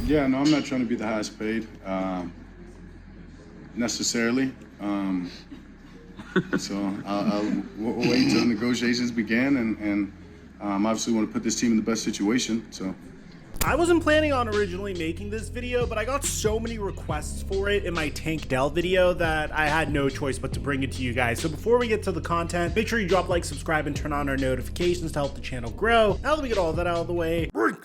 Yeah, no, I'm not trying to be the highest paid necessarily. So we'll wait until negotiations begin, and obviously want to put this team in the best situation. So. I wasn't planning on originally making this video, but I got so many requests for it in my Tank Dell video that I had no choice but to bring it to you guys. So before we get to the content, make sure you drop a like, subscribe, and turn on our notifications to help the channel grow. Now that we get all that out of the way, brink.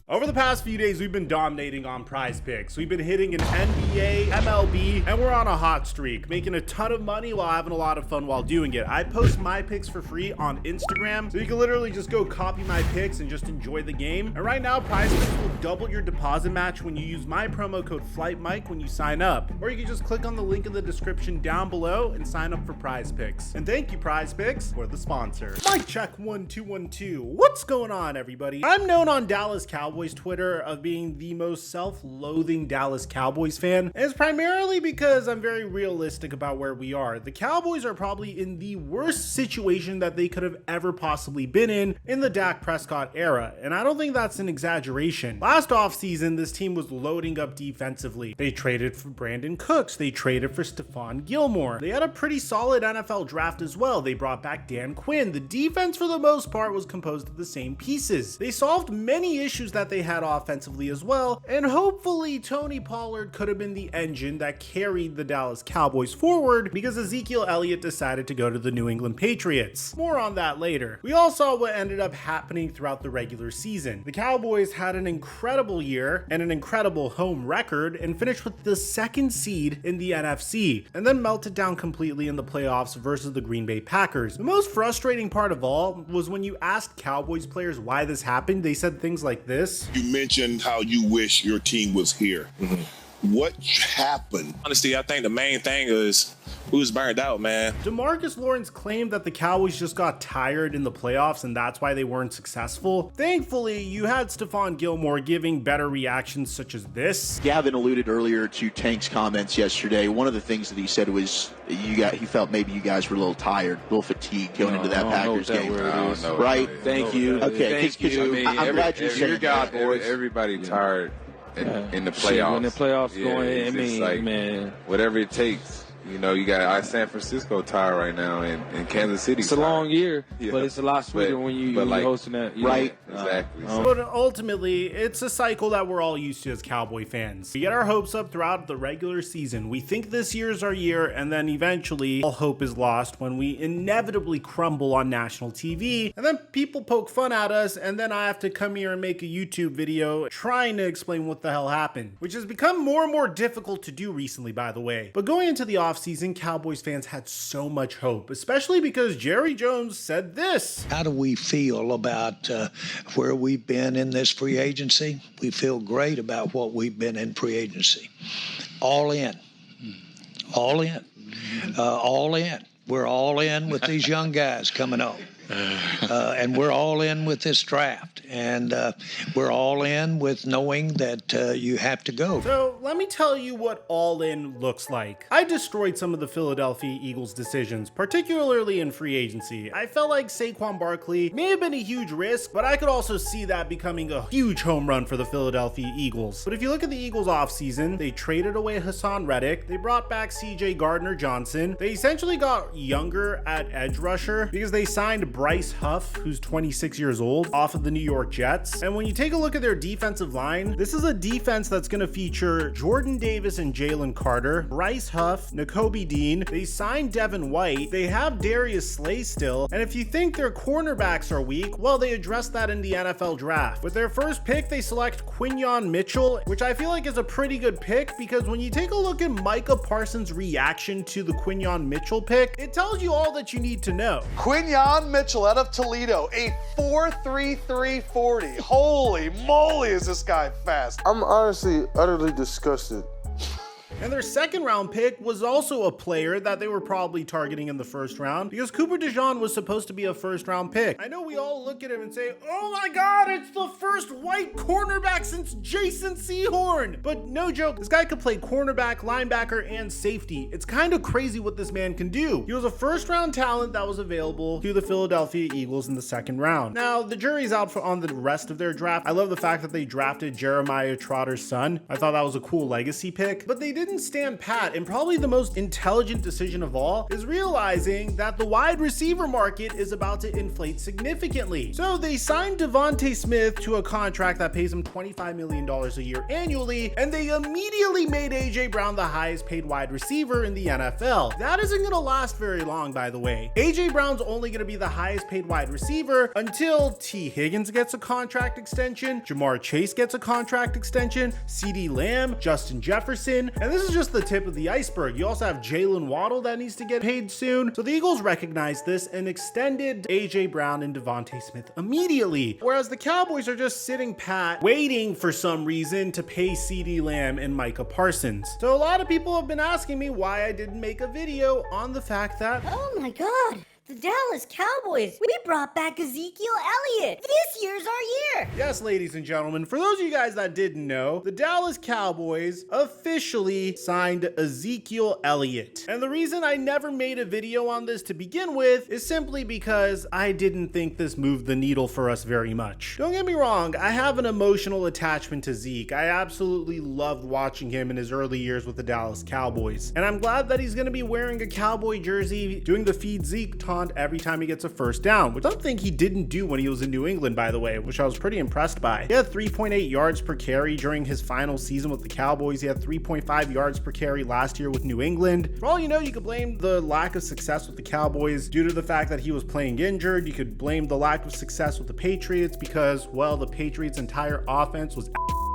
Over the past few days, we've been dominating on Prize Picks. We've been hitting an NBA, MLB, and we're on a hot streak, making a ton of money while having a lot of fun while doing it. I post my picks for free on Instagram, so you can literally just go copy my picks and just enjoy the game. And right now, Prize Picks will double your deposit match when you use my promo code FlightMike when you sign up. Or you can just click on the link in the description down below and sign up for Prize Picks. And thank you, Prize Picks, for the sponsor. Mic check 1 2 1 2. What's going on, everybody? I'm known on Dallas Cowboys Twitter of being the most self-loathing Dallas Cowboys fan, and it's primarily because I'm very realistic about where we are. The Cowboys are probably in the worst situation that they could have ever possibly been in the Dak Prescott era, and I don't think that's an exaggeration. Last offseason, this team was loading up defensively. They traded for Brandon Cooks, they traded for Stephon Gilmore. They had a pretty solid NFL draft as well. They brought back Dan Quinn. The defense for the most part was composed of the same pieces. They solved many issues that they had offensively as well, and hopefully Tony Pollard could have been the engine that carried the Dallas Cowboys forward because Ezekiel Elliott decided to go to the New England Patriots. More on that later. We all saw what ended up happening throughout the regular season. The Cowboys had an incredible year and an incredible home record and finished with the second seed in the NFC, and then melted down completely in the playoffs versus the Green Bay Packers. The most frustrating part of all was when you asked Cowboys players why this happened, they said things like this. You mentioned how you wish your team was here. What happened? Honestly, I think the main thing is we was burned out, man. DeMarcus Lawrence claimed that the Cowboys just got tired in the playoffs and that's why they weren't successful. Thankfully, you had Stephon Gilmore giving better reactions such as this. Gavin alluded earlier to Tank's comments yesterday. One of the things that he said was he felt maybe you guys were a little tired, a little fatigued going into that Packers game. Right? Thank you. Okay. Thank you. I'm glad you said that. Everybody tired in the playoffs. When the playoffs going, I mean, like, man, whatever it takes. You know, you got San Francisco tired right now, and Kansas City. It's a long year, but it's a lot sweeter when you're hosting that. Right. Exactly. But ultimately, it's a cycle that we're all used to as Cowboy fans. We get our hopes up throughout the regular season. We think this year's our year, and then eventually all hope is lost when we inevitably crumble on national TV. And then people poke fun at us, and then I have to come here and make a YouTube video trying to explain what the hell happened, which has become more and more difficult to do recently, by the way. But going into the offseason, Cowboys fans had so much hope, especially because Jerry Jones said this. How do we feel about where we've been in this free agency? We feel great about what we've been in free agency. All in. All in. All in. We're all in with these young guys coming up. And we're all in with this draft, and we're all in with knowing that you have to go. So let me tell you what all in looks like. I destroyed some of the Philadelphia Eagles decisions, particularly in free agency. I felt like Saquon Barkley may have been a huge risk, but I could also see that becoming a huge home run for the Philadelphia Eagles. But if you look at the Eagles offseason, they traded away Hassan Reddick, they brought back CJ Gardner-Johnson, they essentially got younger at edge rusher because they signed Bryce Huff, who's 26 years old, off of the New York Jets. And when you take a look at their defensive line, this is a defense that's going to feature Jordan Davis and Jalen Carter, Bryce Huff, Nakobe Dean. They signed Devin White. They have Darius Slay still. And if you think their cornerbacks are weak, well, they addressed that in the NFL draft. With their first pick, they select Quinyon Mitchell, which I feel like is a pretty good pick because when you take a look at Micah Parsons' reaction to the Quinyon Mitchell pick, it tells you all that you need to know. Quinyon Mitchell out of Toledo, a 4.33 40. Holy moly, is this guy fast. I'm honestly utterly disgusted And their second round pick was also a player that they were probably targeting in the first round because Cooper DeJean was supposed to be a first round pick. I know we all look at him and say, oh my God, it's the first white cornerback since Jason Sehorn. But no joke, this guy could play cornerback, linebacker, and safety. It's kind of crazy what this man can do. He was a first round talent that was available to the Philadelphia Eagles in the second round. Now, the jury's out on the rest of their draft. I love the fact that they drafted Jeremiah Trotter's son. I thought that was a cool legacy pick, but they didn't stand pat, and probably the most intelligent decision of all is realizing that the wide receiver market is about to inflate significantly. So they signed Devontae Smith to a contract that pays him $25 million a year annually, and they immediately made A.J. Brown the highest paid wide receiver in the NFL. That isn't going to last very long, by the way. A.J. Brown's only going to be the highest paid wide receiver until T. Higgins gets a contract extension, Jamar Chase gets a contract extension, CeeDee Lamb, Justin Jefferson, and this is just the tip of the iceberg. You also have Jalen Waddle that needs to get paid soon. So the Eagles recognized this and extended A.J. Brown and Devontae Smith immediately, whereas the Cowboys are just sitting pat, waiting for some reason to pay CeeDee Lamb and Micah Parsons. So a lot of people have been asking me why I didn't make a video on the fact that, oh my God, the Dallas Cowboys, we brought back Ezekiel Elliott. This year's our year. Yes, ladies and gentlemen, for those of you guys that didn't know, the Dallas Cowboys officially signed Ezekiel Elliott. And the reason I never made a video on this to begin with is simply because I didn't think this moved the needle for us very much. Don't get me wrong, I have an emotional attachment to Zeke. I absolutely loved watching him in his early years with the Dallas Cowboys. And I'm glad that he's going to be wearing a Cowboy jersey, doing the Feed Zeke taunt every time he gets a first down, which I don't think he didn't do when he was in New England, by the way, which I was pretty impressed by. He had 3.8 yards per carry during his final season with the Cowboys. He had 3.5 yards per carry last year with New England. For all you know, you could blame the lack of success with the Cowboys due to the fact that he was playing injured. You could blame the lack of success with the Patriots because, well, the Patriots' entire offense was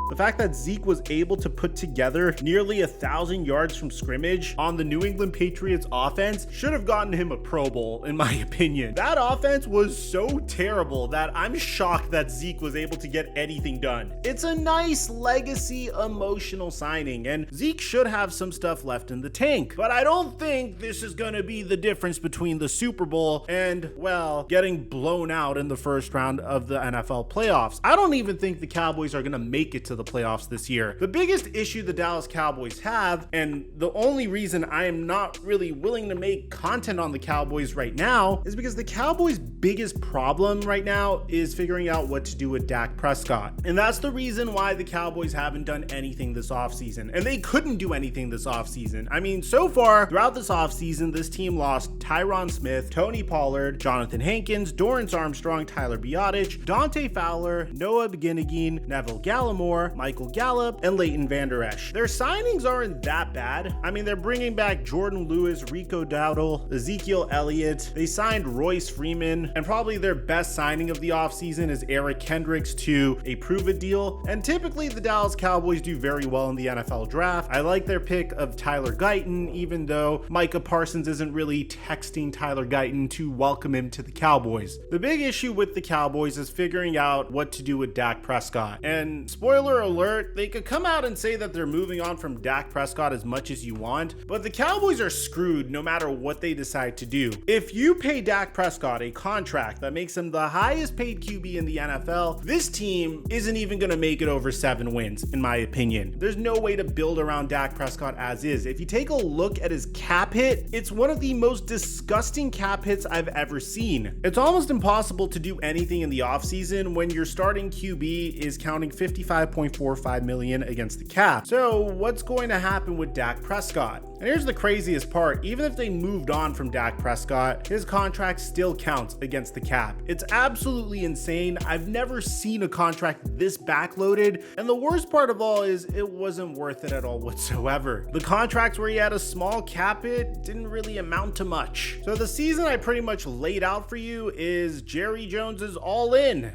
the fact that Zeke was able to put together nearly 1,000 yards from scrimmage on the New England Patriots offense should have gotten him a Pro Bowl, in my opinion. That offense was so terrible that I'm shocked that Zeke was able to get anything done. It's a nice legacy emotional signing, and Zeke should have some stuff left in the tank. But I don't think this is going to be the difference between the Super Bowl and, well, getting blown out in the first round of the NFL playoffs. I don't even think the Cowboys are going to make it to the playoffs this year. The biggest issue the Dallas Cowboys have, and the only reason I am not really willing to make content on the Cowboys right now, is because the Cowboys' biggest problem right now is figuring out what to do with Dak Prescott. And that's the reason why the Cowboys haven't done anything this offseason. And they couldn't do anything this offseason. I mean, so far, throughout this offseason, this team lost Tyron Smith, Tony Pollard, Jonathan Hankins, Dorrance Armstrong, Tyler Biadasz, Dante Fowler, Noah Beginnigan, Neville Gallimore, Michael Gallup, and Leighton Vander Esch. Their signings aren't that bad. I mean, they're bringing back Jordan Lewis, Rico Dowdle, Ezekiel Elliott. They signed Royce Freeman, and probably their best signing of the offseason is Eric Kendricks to a prove-it deal. And typically, the Dallas Cowboys do very well in the NFL draft. I like their pick of Tyler Guyton, even though Micah Parsons isn't really texting Tyler Guyton to welcome him to the Cowboys. The big issue with the Cowboys is figuring out what to do with Dak Prescott. And spoiler alert, they could come out and say that they're moving on from Dak Prescott as much as you want, but the Cowboys are screwed no matter what they decide to do. If you pay Dak Prescott a contract that makes him the highest paid QB in the NFL, this team isn't even going to make it over 7 wins, in my opinion. There's no way to build around Dak Prescott as is. If you take a look at his cap hit, it's one of the most disgusting cap hits I've ever seen. It's almost impossible to do anything in the offseason when your starting QB is counting $55.45 million against the cap. So what's going to happen with Dak Prescott? And here's the craziest part. Even if they moved on from Dak Prescott, his contract still counts against the cap. It's absolutely insane. I've never seen a contract this backloaded. And the worst part of all is it wasn't worth it at all whatsoever. The contracts where he had a small cap hit didn't really amount to much. So the season I pretty much laid out for you is Jerry Jones's all in.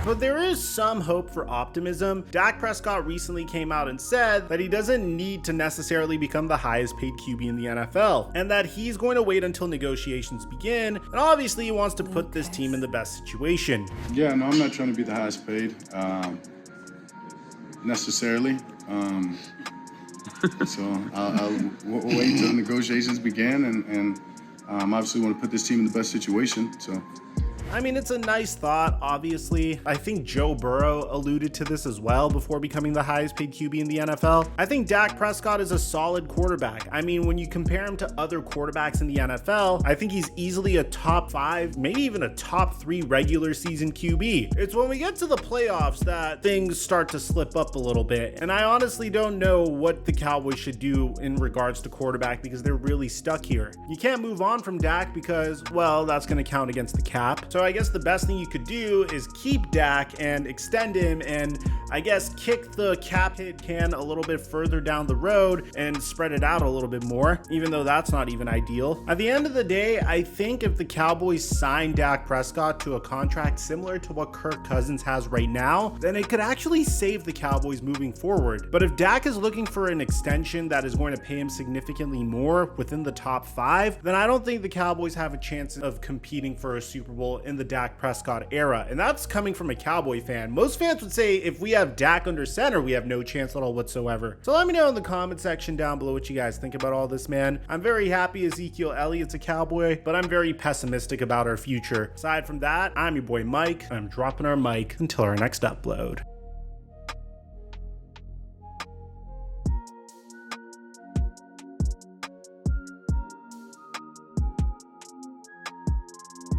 But there is some hope for optimism. Dak Prescott recently came out and said that he doesn't need to necessarily become the highest paid QB in the NFL, and that he's going to wait until negotiations begin, and obviously he wants to put this team in the best situation. Yeah, no, I'm not trying to be the highest paid necessarily. So we'll wait until negotiations begin, and obviously want to put this team in the best situation. So. I mean, it's a nice thought, obviously. I think Joe Burrow alluded to this as well before becoming the highest paid QB in the NFL. I think Dak Prescott is a solid quarterback. I mean, when you compare him to other quarterbacks in the NFL, I think he's easily a top 5, maybe even a top 3 regular season QB. It's when we get to the playoffs that things start to slip up a little bit. And I honestly don't know what the Cowboys should do in regards to quarterback because they're really stuck here. You can't move on from Dak because, well, that's going to count against the cap. So I guess the best thing you could do is keep Dak and extend him and I guess kick the cap hit can a little bit further down the road and spread it out a little bit more, even though that's not even ideal. At the end of the day, I think if the Cowboys sign Dak Prescott to a contract similar to what Kirk Cousins has right now, then it could actually save the Cowboys moving forward. But if Dak is looking for an extension that is going to pay him significantly more within the top 5, then I don't think the Cowboys have a chance of competing for a Super Bowl in the Dak Prescott era. And that's coming from a Cowboy fan. Most fans would say if we have Dak under center, we have no chance at all whatsoever. So let me know in the comment section down below what you guys think about all this, man. I'm very happy Ezekiel Elliott's a Cowboy, but I'm very pessimistic about our future. Aside from that, I'm your boy Mike, and I'm dropping our mic until our next upload.